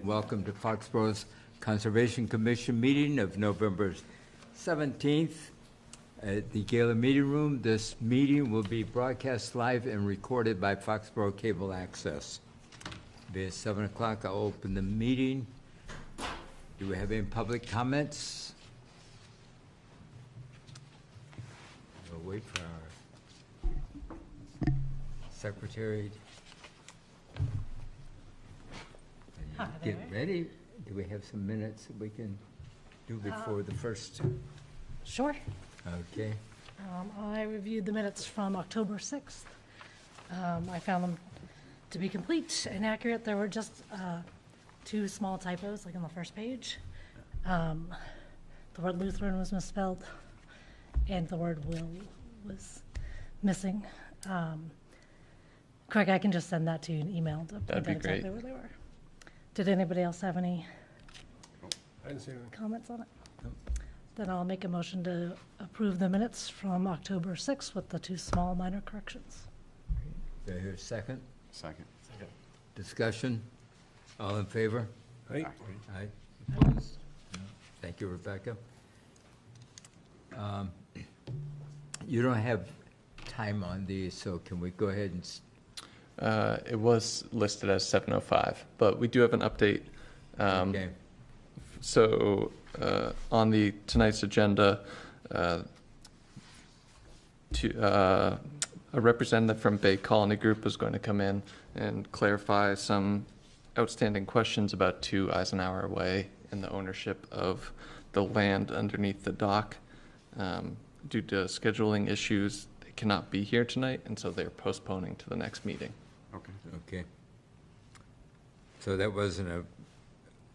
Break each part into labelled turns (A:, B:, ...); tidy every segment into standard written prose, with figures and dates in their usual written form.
A: Welcome to Foxborough's Conservation Commission meeting of November 17th at the Gala Meeting Room. This meeting will be broadcast live and recorded by Foxboro Cable Access. It'll be at 7 o'clock. I'll open the meeting. Do we have any public comments? We'll wait for our secretary. Get ready. Do we have some minutes that we can do before the first?
B: Sure.
A: Okay.
B: I reviewed the minutes from October 6th. I found them to be complete and accurate. There were just two small typos, like on the first page. The word Lutheran was misspelled, and the word will was missing. Craig, I can just send that to you in email to point out exactly where they were. Did anybody else have any
C: I didn't see anything.
B: comments on it?
A: No.
B: Then I'll make a motion to approve the minutes from October 6th with the two small minor corrections.
A: Do I hear a second?
D: Second.
A: Discussion? All in favor?
C: Aye.
A: Aye. Opposed? No. Thank you, Rebecca. You don't have time on these, so can we go ahead and
E: It was listed as 7:05, but we do have an update.
A: okay.
E: So on tonight's agenda, a representative from Bay Colony Group is going to come in and clarify some outstanding questions about 2 Eisenhower Way and the ownership of the land underneath the dock. Due to scheduling issues, they cannot be here tonight, and so they're postponing to the next meeting.
D: Okay.
A: Okay. So that wasn't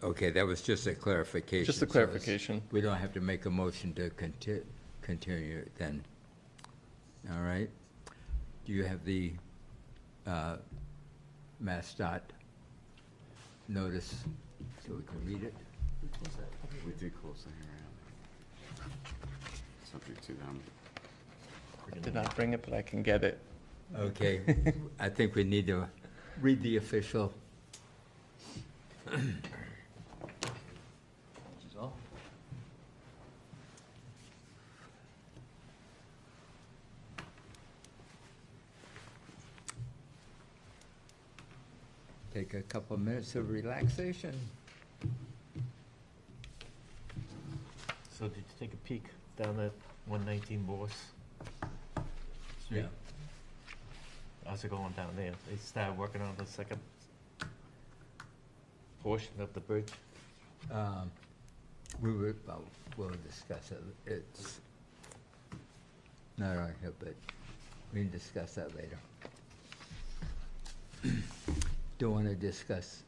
A: okay, that was just a clarification.
E: Just a clarification.
A: We don't have to make a motion to continue it then. All right. Do you have the MassDOT notice so we can read it?
D: We did close the hearing. Subject to them.
E: I did not bring it, but I can get it.
A: Okay. I think we need to read the official. Take a couple minutes of relaxation.
F: So did you take a peek down at 119 Bourse Street?
A: Yeah.
F: How's it going down there? They started working on the second portion of the bridge?
A: We'll discuss it. It's not on here, but we can discuss that later. Don't want to discuss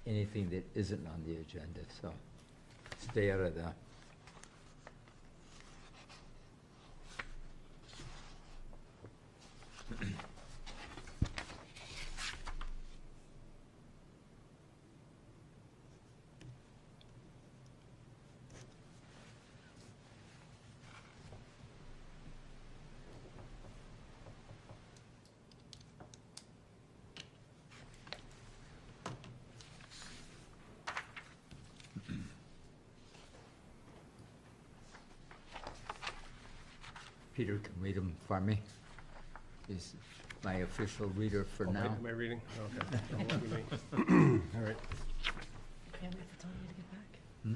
A: anything that isn't on the agenda, so stay out of that. Peter can read them for me. He's my official reader for now.
C: Am I reading? Okay. Don't let me. All right.
B: Can't wait for Tanya to get back. I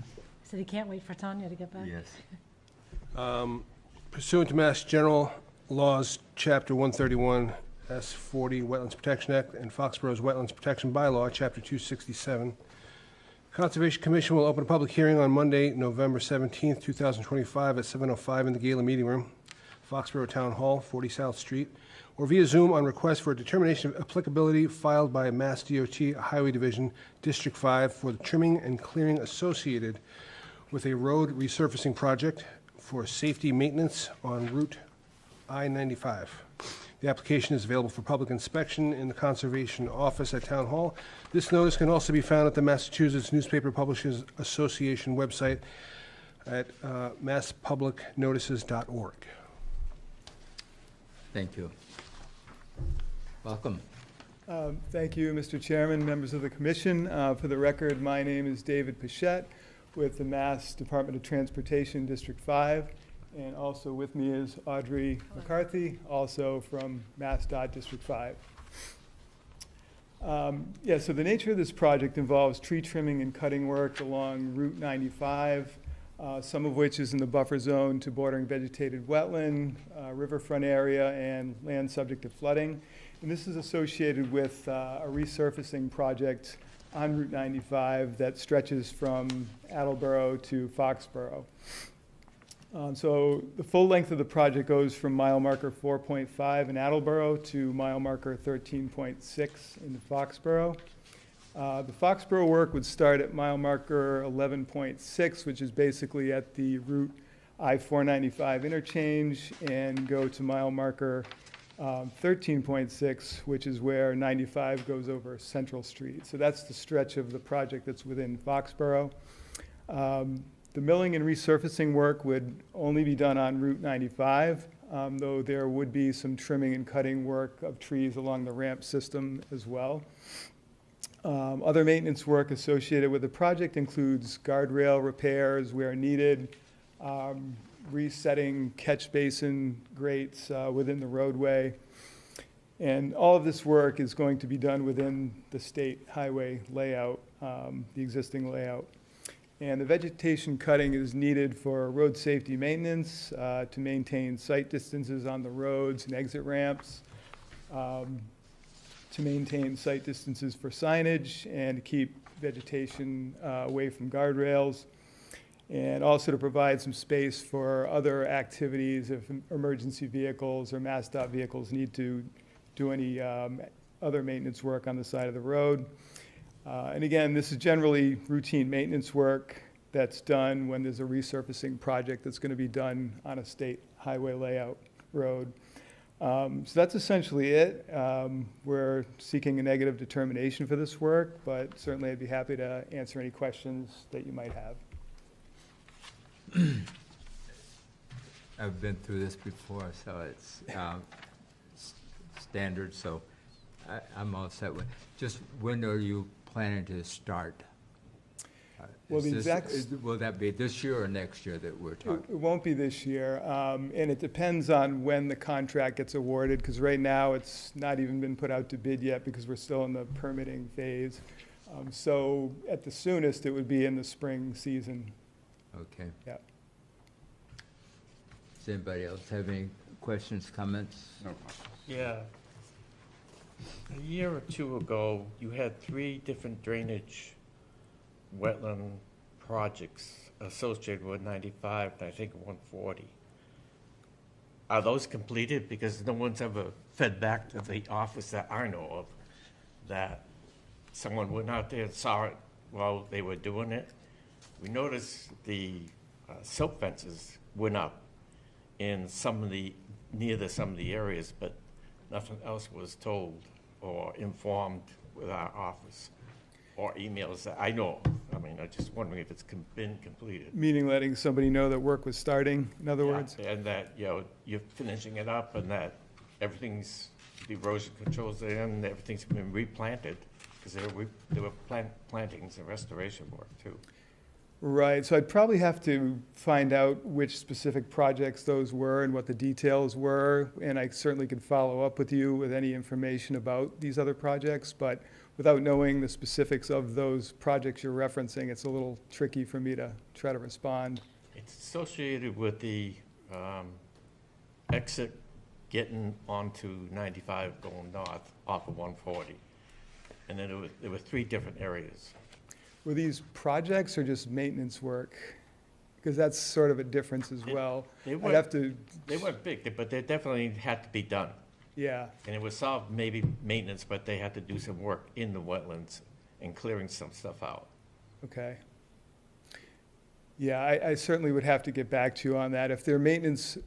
B: said he can't wait for Tanya to get back.
A: Yes.
C: Pursuant to Mass General Laws, Chapter 131, S40, Wetlands Protection Act, and Foxborough's Wetlands Protection Bylaw, Chapter 267, Conservation Commission will open a public hearing on Monday, November 17th, 2025 at 7:05 in the Gala Meeting Room, Foxborough Town Hall, 40 South Street, or via Zoom on request for a determination of applicability filed by Mass DOT Highway Division, District 5, for the trimming and clearing associated with a road resurfacing project for safety maintenance on Route I-95. The application is available for public inspection in the Conservation Office at Town Hall. This notice can also be found at the Massachusetts Newspaper Publishers Association website at masspublicnotices.org.
A: Thank you. Welcome.
G: Thank you, Mr. Chairman, members of the commission. For the record, my name is David Pichette with the Mass Department of Transportation, District 5. And also with me is Audrey McCarthy, also from MassDOT District 5. So the nature of this project involves tree trimming and cutting work along Route 95, some of which is in the buffer zone to bordering vegetated wetland, riverfront area, and land subject to flooding. And this is associated with a resurfacing project on Route 95 that stretches from Attleboro to Foxborough. So the full length of the project goes from mile marker 4.5 in Attleboro to mile marker 13.6 in Foxborough. The Foxborough work would start at mile marker 11.6, which is basically at the Route I-495 interchange, and go to mile marker 13.6, which is where 95 goes over Central Street. So that's the stretch of the project that's within Foxborough. The milling and resurfacing work would only be done on Route 95, though there would be some trimming and cutting work of trees along the ramp system as well. Other maintenance work associated with the project includes guardrail repairs where needed, resetting catch basin grates within the roadway. And all of this work is going to be done within the state highway layout, the existing layout. And the vegetation cutting is needed for road safety maintenance, to maintain sight distances on the roads and exit ramps, to maintain sight distances for signage, and to keep vegetation away from guardrails, and also to provide some space for other activities if emergency vehicles or MassDOT vehicles need to do any other maintenance work on the side of the road. And again, this is generally routine maintenance work that's done when there's a resurfacing project that's going to be done on a state highway layout road. So that's essentially it. We're seeking a negative determination for this work, but certainly I'd be happy to answer any questions that you might have.
A: I've been through this before, so it's standard, so I'm all set with. Just when are you planning to start?
G: Well,
A: Will that be this year or next year that we're talking?
G: It won't be this year, and it depends on when the contract gets awarded, because right now it's not even been put out to bid yet because we're still in the permitting phase. So at the soonest, it would be in the spring season.
A: Okay.
G: Yeah.
A: Does anybody else have any questions, comments?
D: No question.
F: Yeah. A year or two ago, you had 3 different drainage wetland projects associated with 95 and I think 140. Are those completed? Because no one's ever fed back to the office that I know of that someone went out there and saw it while they were doing it. We noticed the silk fences went up in some of the areas, but nothing else was told or informed with our office or emails that I know of. I mean, I'm just wondering if it's been completed.
G: Meaning letting somebody know that work was starting, in other words?
F: And that, you're finishing it up and that everything's, the erosion control's there and everything's been replanted, because there were plantings and restoration work too.
G: Right, so I'd probably have to find out which specific projects those were and what the details were, and I certainly could follow up with you with any information about these other projects, but without knowing the specifics of those projects you're referencing, it's a little tricky for me to try to respond.
F: It's associated with the exit getting onto 95 going north off of 140. And then there were 3 different areas.
G: Were these projects or just maintenance work? Because that's sort of a difference as well.
F: They
G: I'd have to,
F: weren't big, but they definitely had to be done.
G: yeah,
F: And it was solved maybe maintenance, but they had to do some work in the wetlands and clearing some stuff out.
G: okay. Yeah, I certainly would have to get back to you on that. If they're maintenance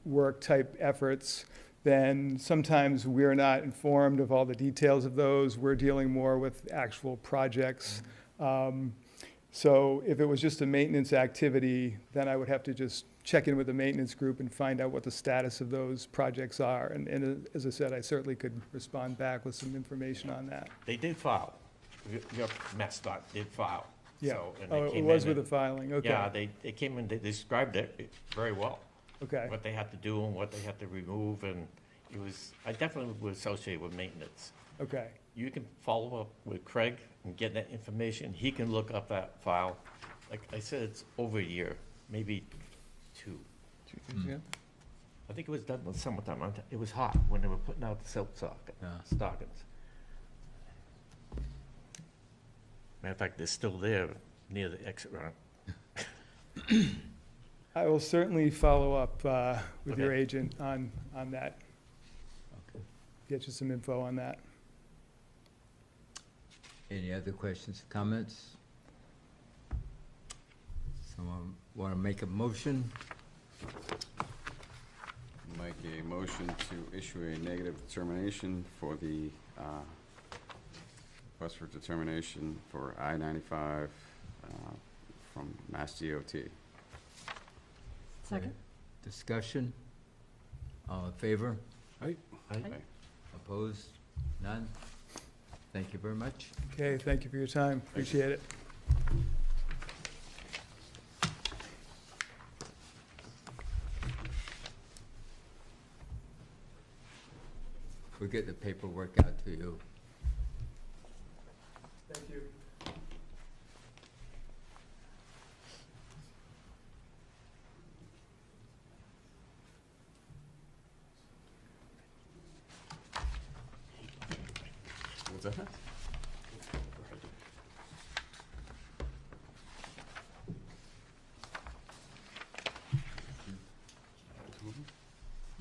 G: work type efforts, then sometimes we're not informed of all the details of those. We're dealing more with actual projects. So if it was just a maintenance activity, then I would have to just check in with the maintenance group and find out what the status of those projects are. And as I said, I certainly could respond back with some information on that.
F: They did file. Your MassDOT did file.
G: Yeah.
F: So, and they
G: Oh, it
F: came
G: was
F: in
G: with the
F: and-
G: filing, okay.
F: Yeah, they came in, they described it very well.
G: Okay,
F: What they had to do and what they had to remove, and it was, I definitely would associate with maintenance.
G: okay,
F: You can follow up with Craig and get that information. He can look up that file. Like I said, it's over a year, maybe two.
E: 2 years ago?
F: I think it was done in the summertime. It was hot when they were putting out the silk
A: Yeah.
F: stockings. Matter of fact, they're still there near the exit ramp.
G: I will certainly follow up with your
F: Okay.
G: agent on that,
A: Okay.
G: get you some info on that.
A: Any other questions, comments? Someone want to make a motion?
D: Make a motion to issue a negative determination for the request for determination for I-95 from Mass DOT.
B: Second?
A: Discussion? All in favor?
C: Aye.
F: I-
A: Opposed? None? Thank you very much.
G: Okay, thank you for your time, appreciate it.
A: We'll get the paperwork out to you.
G: Thank you.
D: What's that?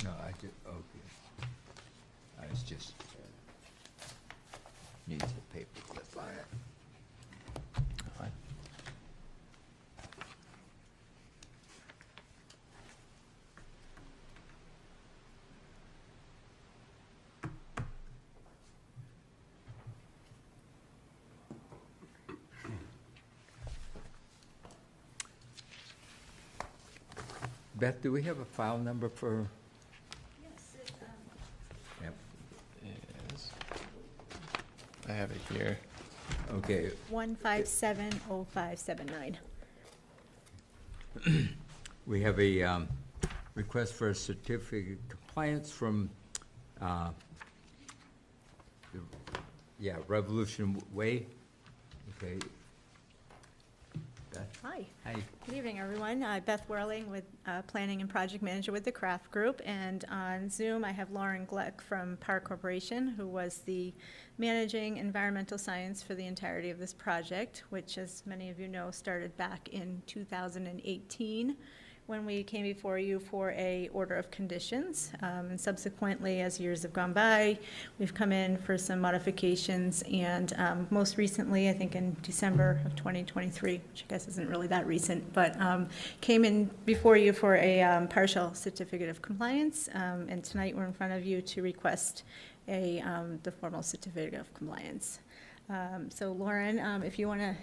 A: No, I did, okay. I was just, needs a paper clip on it.
E: Fine.
A: Beth, do we have a file number for? Yep,
E: Is- I have it here.
A: okay.
H: 1570579.
A: We have a request for a certificate of compliance from, Revolution Way. Okay. Beth?
H: Hi.
A: Hi.
H: Good evening, everyone. Beth Whirling with Planning and Project Manager with the Craft Group. And on Zoom, I have Lauren Gleck from Power Corporation, who was the managing environmental science for the entirety of this project, which, as many of you know, started back in 2018 when we came before you for a order of conditions. And subsequently, as years have gone by, we've come in for some modifications, and most recently, I think in December of 2023, which I guess isn't really that recent, but came in before you for a partial certificate of compliance, and tonight we're in front of you to request the formal certificate of compliance. So Lauren, if you want to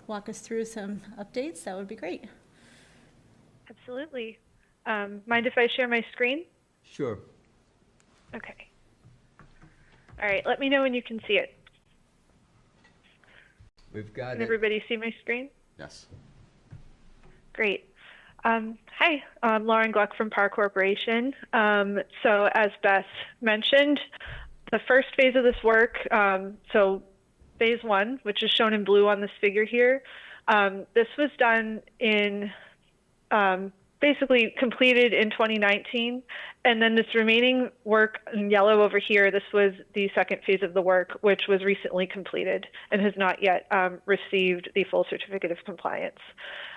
H: walk us through some updates, that would be great.
I: Absolutely. Mind if I share my screen?
A: Sure.
I: Okay. All right, let me know when you can see it.
A: We've got
I: Can
A: it.
I: everybody see my screen?
D: Yes.
I: Great. Hi, I'm Lauren Gluck from Power Corporation. So as Beth mentioned, the first phase of this work, so phase one, which is shown in blue on this figure here, this was done in basically completed in 2019. And then this remaining work in yellow over here, this was the second phase of the work, which was recently completed and has not yet received the full certificate of compliance.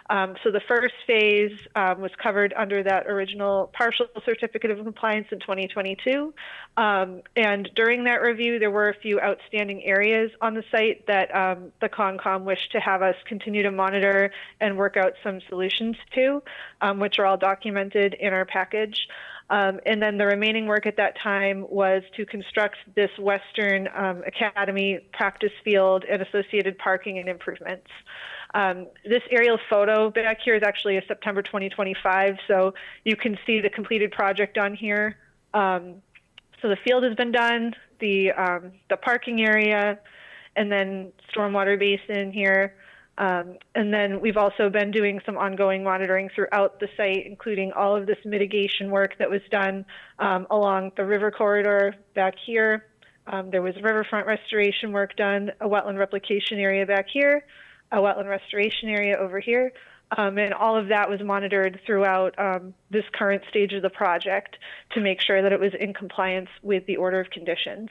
I: So the first phase was covered under that original partial certificate of compliance in 2022. And during that review, there were a few outstanding areas on the site that the Concom wished to have us continue to monitor and work out some solutions to, which are all documented in our package. And then the remaining work at that time was to construct this Western Academy practice field and associated parking and improvements. This aerial photo back here is actually a September 2025, so you can see the completed project on here. So the field has been done, the parking area, and then stormwater basin here. And then we've also been doing some ongoing monitoring throughout the site, including all of this mitigation work that was done along the river corridor back here. There was riverfront restoration work done, a wetland replication area back here, a wetland restoration area over here. And all of that was monitored throughout this current stage of the project to make sure that it was in compliance with the order of conditions.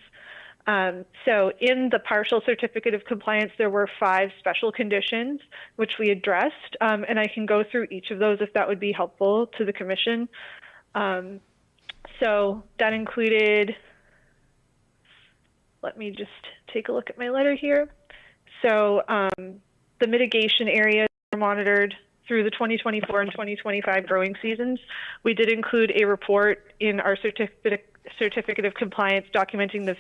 I: So in the partial certificate of compliance, there were 5 special conditions which we addressed, and I can go through each of those if that would be helpful to the commission. So that included, let me just take a look at my letter here. So the mitigation areas are monitored through the 2024 and 2025 growing seasons. We did include a report in our certificate of compliance documenting the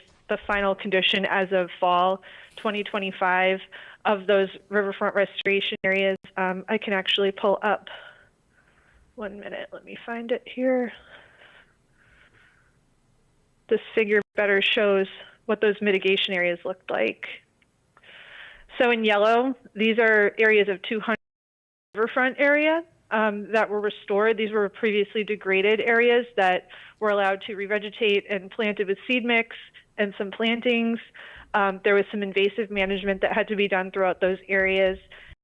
I: final condition as of fall 2025 of those riverfront restoration areas. I can actually pull up, 1 minute, let me find it here. This figure better shows what those mitigation areas looked like. So in yellow, these are areas of 200 riverfront area that were restored. These were previously degraded areas that were allowed to revegetate and planted with seed mix and some plantings. There was some invasive management that had to be done throughout those areas.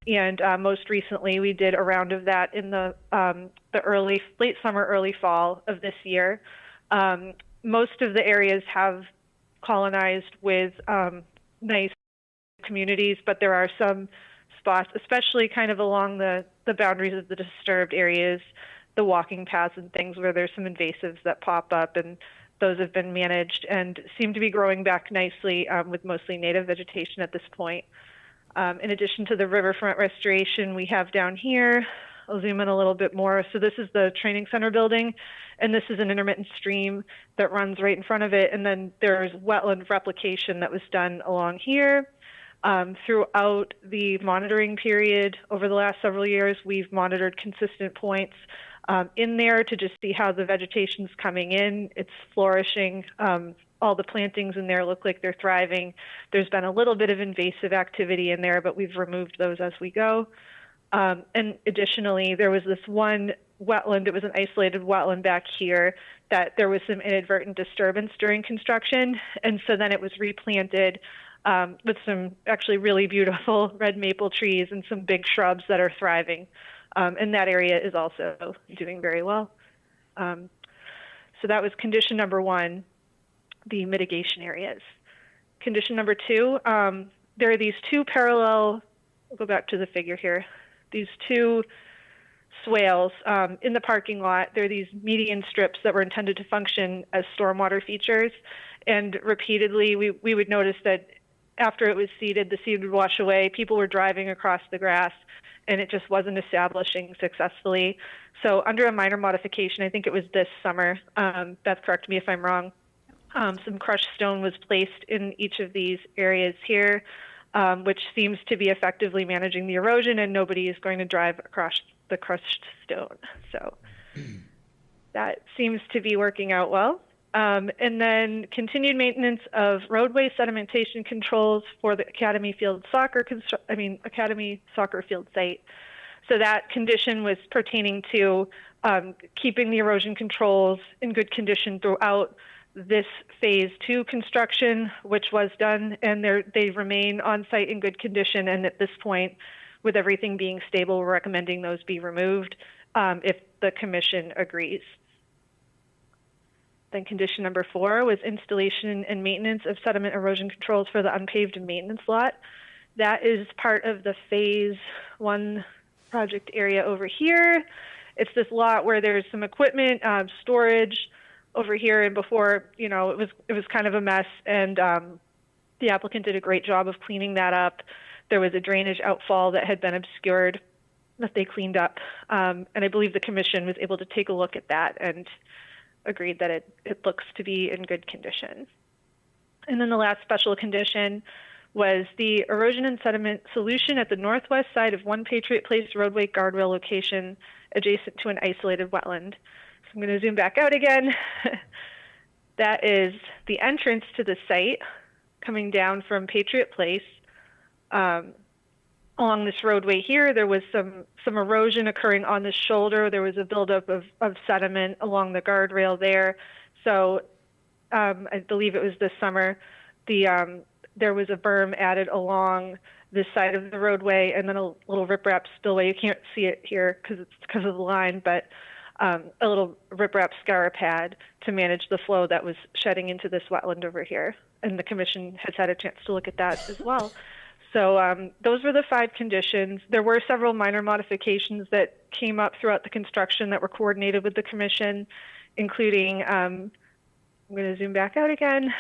I: And most recently, we did a round of that in the late summer, early fall of this year. Most of the areas have colonized with nice communities, but there are some spots, especially kind of along the boundaries of the disturbed areas, the walking paths and things where there's some invasives that pop up, and those have been managed and seem to be growing back nicely with mostly native vegetation at this point. In addition to the riverfront restoration we have down here, I'll zoom in a little bit more. So this is the training center building, and this is an intermittent stream that runs right in front of it. And then there's wetland replication that was done along here. Throughout the monitoring period over the last several years, we've monitored consistent points in there to just see how the vegetation's coming in. It's flourishing. All the plantings in there look like they're thriving. There's been a little bit of invasive activity in there, but we've removed those as we go. And additionally, there was this one wetland, it was an isolated wetland back here, that there was some inadvertent disturbance during construction. And so then it was replanted with some actually really beautiful red maple trees and some big shrubs that are thriving. And that area is also doing very well. So that was condition number 1, the mitigation areas. Condition number 2, there are these 2 parallel, I'll go back to the figure here, these 2 swales in the parking lot. There are these median strips that were intended to function as stormwater features. And repeatedly, we would notice that after it was seeded, the seed would wash away. People were driving across the grass, and it just wasn't establishing successfully. So under a minor modification, I think it was this summer, Beth, correct me if I'm wrong, some crushed stone was placed in each of these areas here, which seems to be effectively managing the erosion, and nobody is going to drive across the crushed stone. So that seems to be working out well. And then continued maintenance of roadway sedimentation controls for the Academy soccer field site. So that condition was pertaining to keeping the erosion controls in good condition throughout this phase 2 construction, which was done, and they remain on site in good condition. And at this point, with everything being stable, we're recommending those be removed if the commission agrees. Then condition number 4 was installation and maintenance of sediment erosion controls for the unpaved maintenance lot. That is part of the phase 1 project area over here. It's this lot where there's some equipment, storage over here, and before, it was kind of a mess, and the applicant did a great job of cleaning that up. There was a drainage outfall that had been obscured that they cleaned up, and I believe the commission was able to take a look at that and agreed that it looks to be in good condition. And then the last special condition was the erosion and sediment solution at the northwest side of One Patriot Place roadway guardrail location adjacent to an isolated wetland. So I'm going to zoom back out again. That is the entrance to the site coming down from Patriot Place. Along this roadway here, there was some erosion occurring on the shoulder. There was a buildup of sediment along the guardrail there. So I believe it was this summer, there was a berm added along this side of the roadway, and then a little riprap spillway. You can't see it here because of the line, but a little riprap scour pad to manage the flow that was shedding into this wetland over here. And the commission has had a chance to look at that as well. So those were the 5 conditions. There were several minor modifications that came up throughout the construction that were coordinated with the commission, including, I'm going to zoom back out again.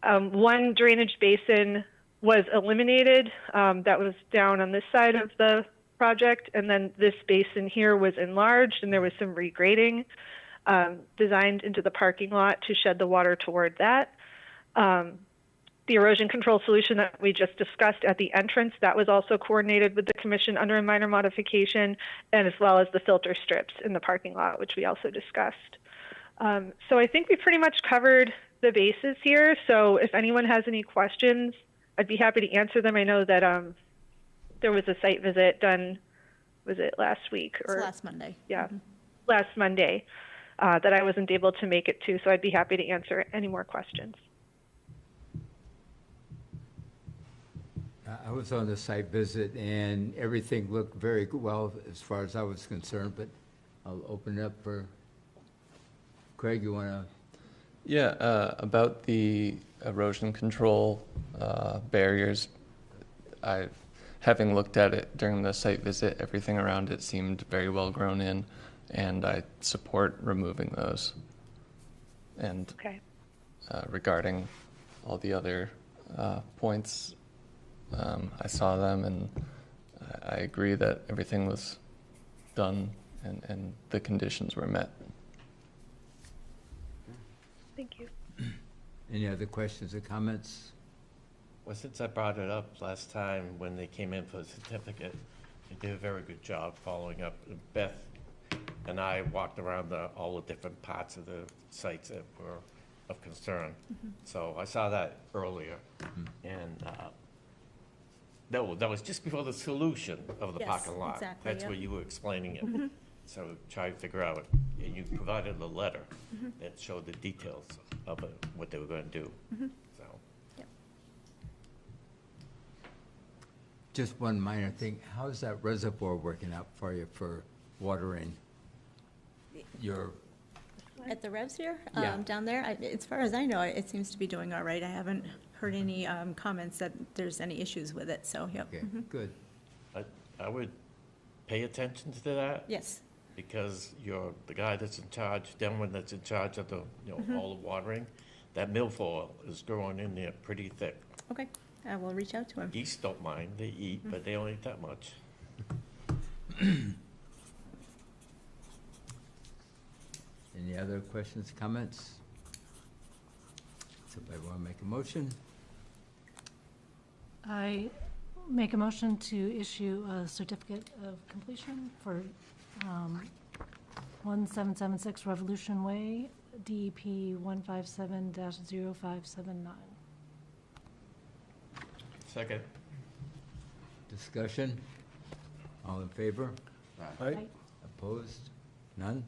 I: One drainage basin was eliminated. That was down on this side of the project, and then this basin here was enlarged, and there was some regrading designed into the parking lot to shed the water toward that. The erosion control solution that we just discussed at the entrance, that was also coordinated with the commission under a minor modification, and as well as the filter strips in the parking lot, which we also discussed. So I think we pretty much covered the bases here. So if anyone has any questions, I'd be happy to answer them. I know that there was a site visit done, was it last week?
H: It's last Monday.
I: Yeah, last Monday that I wasn't able to make it to, so I'd be happy to answer any more questions.
A: I was on the site visit, and everything looked very well as far as I was concerned, but I'll open it up for Craig. You want to?
E: Yeah, about the erosion control barriers, having looked at it during the site visit, everything around it seemed very well grown in, and I support removing those. And
I: Okay.
E: Regarding all the other points, I saw them, and I agree that everything was done and the conditions were met.
I: Thank you.
A: Any other questions or comments?
F: Well, since I brought it up last time when they came in for the certificate, they did a very good job following up. Beth and I walked around all the different parts of the sites that were of concern. So I saw that earlier, and that was just before the solution of the
H: Yes,
F: parking lot.
H: exactly,
F: That's
H: yep.
F: where you were explaining it. So try to figure out, and you provided a letter that showed the details of what they were going to do. So.
A: Just one minor thing. How's that reservoir working out for you for watering your?
H: At the revs here,
A: Yeah.
H: down there, as far as I know, it seems to be doing all right. I haven't heard any comments that there's any issues with it, so, yep.
A: Okay, good.
F: I would pay attention to that.
H: Yes,
F: Because you're the guy that's in charge, Denman that's in charge of the, all the watering, that milfoil is growing in there pretty thick.
H: okay, I will reach out to him.
F: Geese don't mind, they eat, but they don't eat that much.
A: Any other questions, comments? Somebody want to make a motion?
B: I make a motion to issue a certificate of completion for 1776 Revolution Way, DEP 157-0579.
F: Second.
A: Discussion? All in favor?
C: Aye.
A: Opposed? None?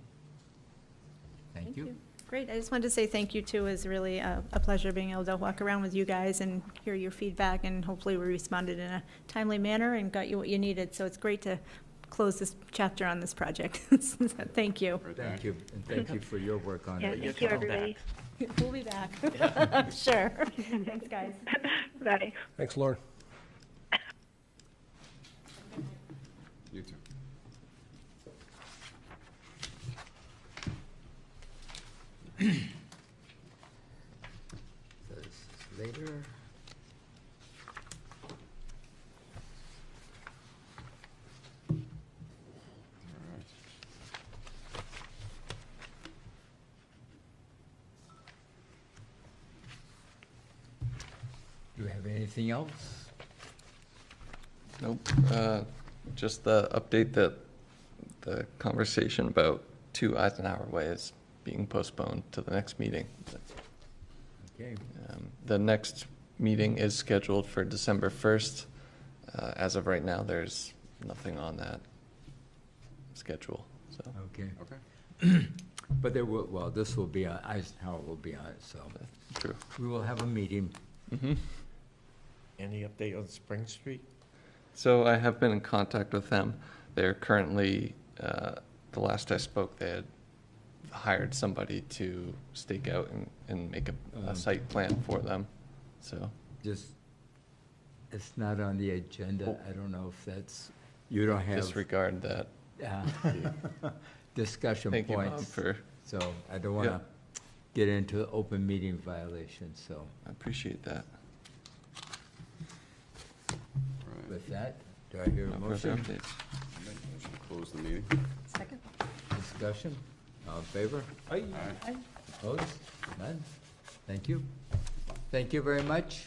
A: Thank you.
H: Great, I just wanted to say thank you too. It was really a pleasure being able to walk around with you guys and hear your feedback, and hopefully we responded in a timely manner and got you what you needed. So it's great to close this chapter on this project. Thank you.
A: Thank you, and thank you for your work on
I: Yeah,
A: it.
I: thank you, everybody.
H: We'll be back. Sure. Thanks, guys.
I: Bye.
C: Thanks, Lauren.
D: You too.
A: So this is later.
D: All right.
A: Do we have any Anything else?
E: Nope, just the update that the conversation about 2 Eisenhower Way is being postponed to the next meeting.
A: Okay.
E: The next meeting is scheduled for December 1st. As of right now, there's nothing on that schedule, so.
A: Okay.
D: Okay.
A: But there will, well, this will be on, Eisenhower will be on it, so
E: True.
A: we will have a meeting.
E: Mm-hmm.
F: Any update on Spring Street?
E: So I have been in contact with them. They're currently, the last I spoke, they had hired somebody to stake out and make a site plan for them, so.
A: Just, it's not on the agenda. I don't know if that's, you don't have
E: Disregard that.
A: discussion
E: Thank you, Bob,
A: points.
E: for,
A: So I don't want to get into open meeting violations, so
E: I appreciate that.
D: Right.
A: with that, do I hear a
E: No further
A: motion?
E: updates.
D: Motion to close the meeting.
B: Second?
A: Discussion? All in favor?
D: Aye.
A: Opposed? None? Thank you. Thank you very much.